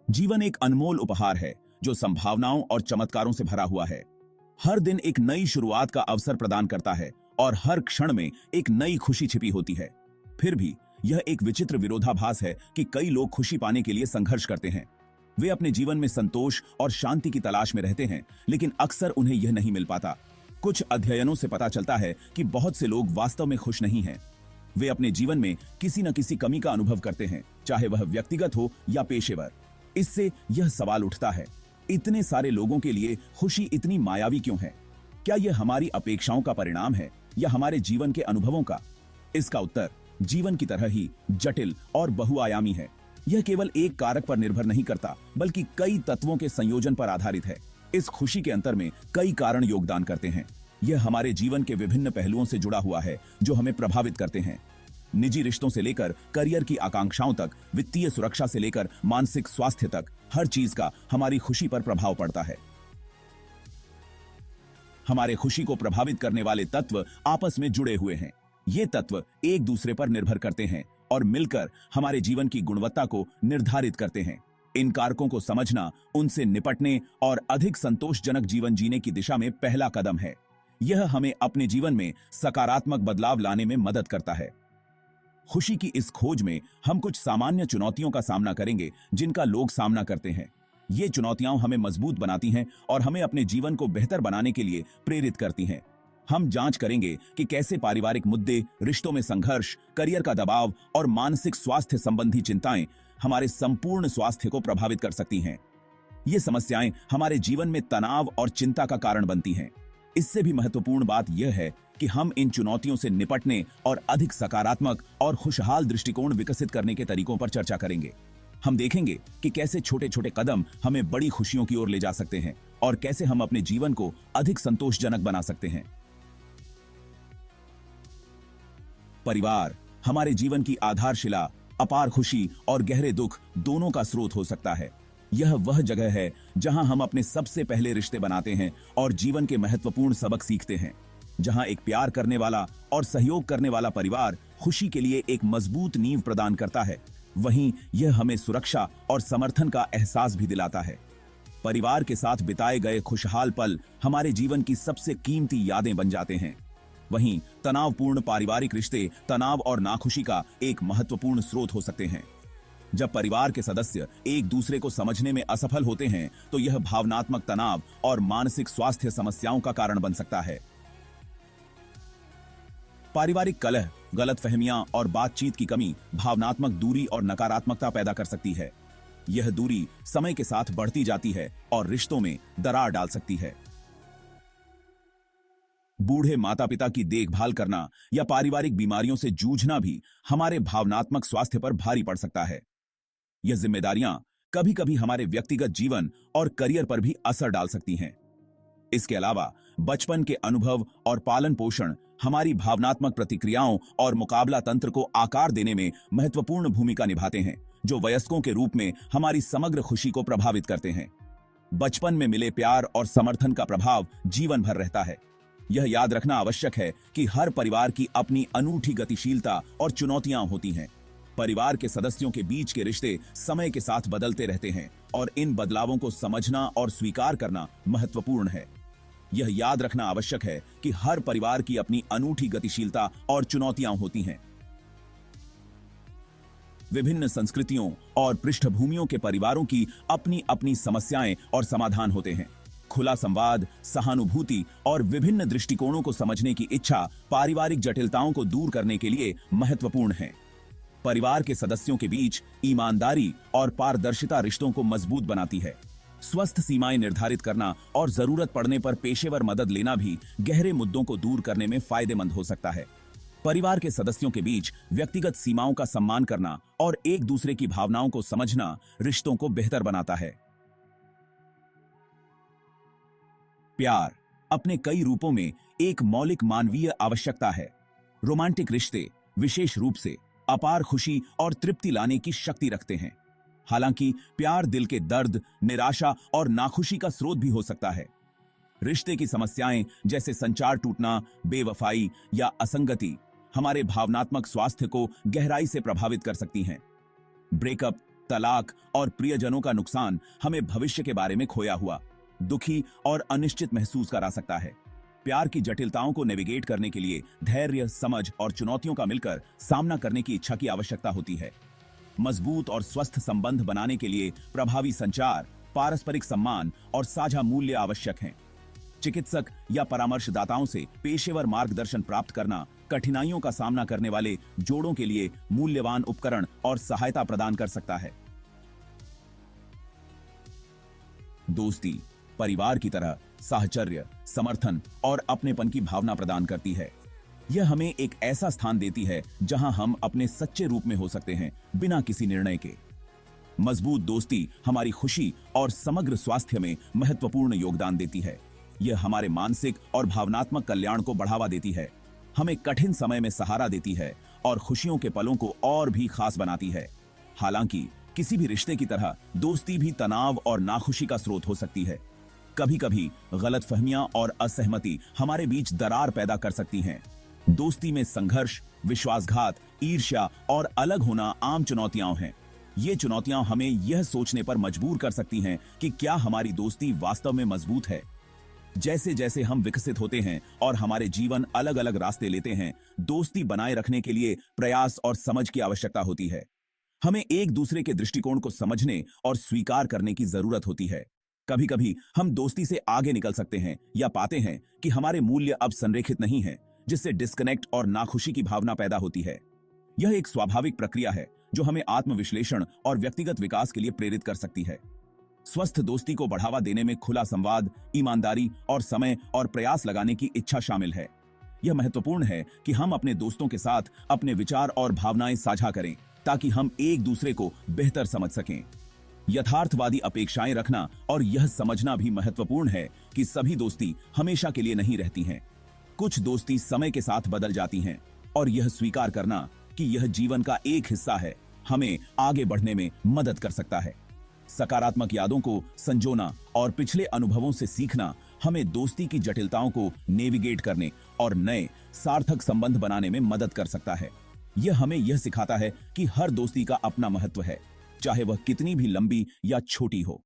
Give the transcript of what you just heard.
जीवन एक अनमोल उपहार है जो संभावनाओं और चमत्कारों से भरा हुआ है। हर दिन एक नई शुरुआत का अवसर प्रदान करता है और हर क्षण में एक नई खुशी छिपी होती है। फिर भी यह एक विचित्र विरोधाभास है कि कई लोग खुशी पाने के लिए संघर्ष करते हैं। वे अपने जीवन में संतोष और शांति की तलाश में रहते हैं, लेकिन अक्सर उन्हें यह नहीं मिल पाता। कुछ अध्ययनों से पता चलता है कि बहुत से लोग वास्तव में खुश नहीं हैं। वे अपने जीवन में किसी न किसी कमी का अनुभव करते हैं, चाहे वह व्यक्तिगत हो या पेशेवर। इससे यह सवाल उठता है, इतने सारे लोगों के लिए खुशी इतनी मायावी क्यों है? क्या यह हमारी अपेक्षाओं का परिणाम है या हमारे जीवन के अनुभवों का? इसका उत्तर जीवन की तरह ही जटिल और बहुआयामी है। यह केवल एक कारक पर निर्भर नहीं करता, बल्कि कई तत्वों के संयोजन पर आधारित है। इस खुशी के अंतर में कई कारण योगदान करते हैं। यह हमारे जीवन के विभिन्न पहलुओं से जुड़ा हुआ है जो हमें प्रभावित करते हैं। निजी रिश्तों से लेकर करियर की आकांक्षाओं तक, वित्तीय सुरक्षा से लेकर मानसिक स्वास्थ्य तक, हर चीज का हमारी खुशी पर प्रभाव पड़ता है। हमारे खुशी को प्रभावित करने वाले तत्व आपस में जुड़े हुए हैं। ये तत्व एक दूसरे पर निर्भर करते हैं और मिलकर हमारे जीवन की गुणवत्ता को निर्धारित करते हैं। इन कारकों को समझना उनसे निपटने और अधिक संतोषजनक जीवन जीने की दिशा में पहला कदम है। यह हमें अपने जीवन में सकारात्मक बदलाव लाने में मदद करता है। खुशी की इस खोज में हम कुछ सामान्य चुनौतियों का सामना करेंगे जिनका लोग सामना करते हैं। ये चुनौतियां हमें मजबूत बनाती हैं और हमें अपने जीवन को बेहतर बनाने के लिए प्रेरित करती हैं। हम जांच करेंगे कि कैसे पारिवारिक मुद्दे, रिश्तों में संघर्ष, करियर का दबाव और मानसिक स्वास्थ्य संबंधी चिंताएं हमारे संपूर्ण स्वास्थ्य को प्रभावित कर सकती हैं। ये समस्याएं हमारे जीवन में तनाव और चिंता का कारण बनती हैं। इससे भी महत्वपूर्ण बात यह है कि हम इन चुनौतियों से निपटने और अधिक सकारात्मक और खुशहाल दृष्टिकोण विकसित करने के तरीकों पर चर्चा करेंगे। हम देखेंगे कि कैसे छोटे छोटे कदम हमें बड़ी खुशियों की ओर ले जा सकते हैं और कैसे हम अपने जीवन को अधिक संतोषजनक बना सकते हैं। परिवार हमारे जीवन की आधारशिला, अपार खुशी और गहरे दुख दोनों का स्रोत हो सकता है। यह वह जगह है जहां हम अपने सबसे पहले रिश्ते बनाते हैं और जीवन के महत्वपूर्ण सबक सीखते हैं। जहां एक प्यार करने वाला और सहयोग करने वाला परिवार खुशी के लिए एक मजबूत नींव प्रदान करता है, वहीं यह हमें सुरक्षा और समर्थन का एहसास भी दिलाता है। परिवार के साथ बिताए गए खुशहाल पल हमारे जीवन की सबसे कीमती यादें बन जाते हैं। वहीं तनावपूर्ण पारिवारिक रिश्ते तनाव और नाखुशी का एक महत्वपूर्ण स्रोत हो सकते हैं। जब परिवार के सदस्य एक दूसरे को समझने में असफल होते हैं तो यह भावनात्मक तनाव और मानसिक स्वास्थ्य समस्याओं का कारण बन सकता है। पारिवारिक कलह, गलतफहमियां और बातचीत की कमी भावनात्मक दूरी और नकारात्मकता पैदा कर सकती है। यह दूरी समय के साथ बढ़ती जाती है और रिश्तों में दरार डाल सकती है। बूढ़े माता पिता की देखभाल करना या पारिवारिक बीमारियों से जूझना भी हमारे भावनात्मक स्वास्थ्य पर भारी पड़ सकता है। यह जिम्मेदारियां कभी कभी हमारे व्यक्तिगत जीवन और करियर पर भी असर डाल सकती हैं। इसके अलावा बचपन के अनुभव और पालन पोषण हमारी भावनात्मक प्रतिक्रियाओं और मुकाबला तंत्र को आकार देने में महत्वपूर्ण भूमिका निभाते हैं, जो वयस्कों के रूप में हमारी समग्र खुशी को प्रभावित करते हैं। बचपन में मिले प्यार और समर्थन का प्रभाव जीवन भर रहता है। यह याद रखना आवश्यक है कि हर परिवार की अपनी अनूठी गतिशीलता और चुनौतियां होती हैं। परिवार के सदस्यों के बीच के रिश्ते समय के साथ बदलते रहते हैं और इन बदलावों को समझना और स्वीकार करना महत्वपूर्ण है। यह याद रखना आवश्यक है कि हर परिवार की अपनी अनूठी गतिशीलता और चुनौतियां होती हैं। विभिन्न संस्कृतियों और पृष्ठभूमियों के परिवारों की अपनी अपनी समस्याएं और समाधान होते हैं। खुला संवाद, सहानुभूति और विभिन्न दृष्टिकोणों को समझने की इच्छा पारिवारिक जटिलताओं को दूर करने के लिए महत्वपूर्ण है। परिवार के सदस्यों के बीच ईमानदारी और पारदर्शिता रिश्तों को मजबूत बनाती है। स्वस्थ सीमाएं निर्धारित करना और जरूरत पड़ने पर पेशेवर मदद लेना भी गहरे मुद्दों को दूर करने में फायदेमंद हो सकता है। परिवार के सदस्यों के बीच व्यक्तिगत सीमाओं का सम्मान करना और एक दूसरे की भावनाओं को समझना रिश्तों को बेहतर बनाता है। प्यार अपने कई रूपों में एक मौलिक मानवीय आवश्यकता है। रोमांटिक रिश्ते विशेष रूप से अपार खुशी और तृप्ति लाने की शक्ति रखते हैं। हालांकि प्यार दिल के दर्द, निराशा और नाखुशी का स्रोत भी हो सकता है। रिश्ते की समस्याएं जैसे संचार टूटना, बेवफाई या असंगति हमारे भावनात्मक स्वास्थ्य को गहराई से प्रभावित कर सकती हैं। ब्रेकअप, तलाक और प्रियजनों का नुकसान हमें भविष्य के बारे में खोया हुआ, दुखी और अनिश्चित महसूस करा सकता है। प्यार की जटिलताओं को नेविगेट करने के लिए धैर्य, समझ और चुनौतियों का मिलकर सामना करने की इच्छा की आवश्यकता होती है। मजबूत और स्वस्थ संबंध बनाने के लिए प्रभावी संचार, पारस्परिक सम्मान और साझा मूल्य आवश्यक हैं। चिकित्सक या परामर्शदाताओं से पेशेवर मार्गदर्शन प्राप्त करना कठिनाइयों का सामना करने वाले जोड़ों के लिए मूल्यवान उपकरण और सहायता प्रदान कर सकता है। दोस्ती परिवार की तरह साहचर्य, समर्थन और अपनेपन की भावना प्रदान करती है। यह हमें एक ऐसा स्थान देती है जहां हम अपने सच्चे रूप में हो सकते हैं, बिना किसी निर्णय के। मजबूत दोस्ती हमारी खुशी और समग्र स्वास्थ्य में महत्वपूर्ण योगदान देती है। यह हमारे मानसिक और भावनात्मक कल्याण को बढ़ावा देती है, हमें कठिन समय में सहारा देती है और खुशियों के पलों को और भी खास बनाती है। हालांकि किसी भी रिश्ते की तरह दोस्ती भी तनाव और नाखुशी का स्रोत हो सकती है। कभी-कभी गलतफहमियां और असहमति हमारे बीच दरार पैदा कर सकती हैं। दोस्ती में संघर्ष, विश्वासघात, ईर्ष्या और अलग होना आम चुनौतियां हैं। ये चुनौतियां हमें यह सोचने पर मजबूर कर सकती हैं कि क्या हमारी दोस्ती वास्तव में मजबूत है। जैसे जैसे हम विकसित होते हैं और हमारे जीवन अलग अलग रास्ते लेते हैं, दोस्ती बनाए रखने के लिए प्रयास और समझ की आवश्यकता होती है। हमें एक दूसरे के दृष्टिकोण को समझने और स्वीकार करने की जरूरत होती है। कभी कभी हम दोस्ती से आगे निकल सकते हैं या पाते हैं कि हमारे मूल्य अब संरेखित नहीं हैं, जिससे डिस्कनेक्ट और नाखुशी की भावना पैदा होती है। यह एक स्वाभाविक प्रक्रिया है जो हमें आत्मविश्लेषण और व्यक्तिगत विकास के लिए प्रेरित कर सकती है। स्वस्थ दोस्ती को बढ़ावा देने में खुला संवाद, ईमानदारी और समय और प्रयास लगाने की इच्छा शामिल है। यह महत्वपूर्ण है कि हम अपने दोस्तों के साथ अपने विचार और भावनाएं साझा करें ताकि हम एक दूसरे को बेहतर समझ सकें। यथार्थवादी अपेक्षाएं रखना और यह समझना भी महत्वपूर्ण है कि सभी दोस्ती हमेशा के लिए नहीं रहती हैं। कुछ दोस्ती समय के साथ बदल जाती हैं और यह स्वीकार करना कि यह जीवन का एक हिस्सा है, हमें आगे बढ़ने में मदद कर सकता है। सकारात्मक यादों को संजोना और पिछले अनुभवों से सीखना हमें दोस्ती की जटिलताओं को नेविगेट करने और नए सार्थक संबंध बनाने में मदद कर सकता है। यह हमें यह सिखाता है कि हर दोस्ती का अपना महत्व है, चाहे वह कितनी भी लंबी या छोटी हो।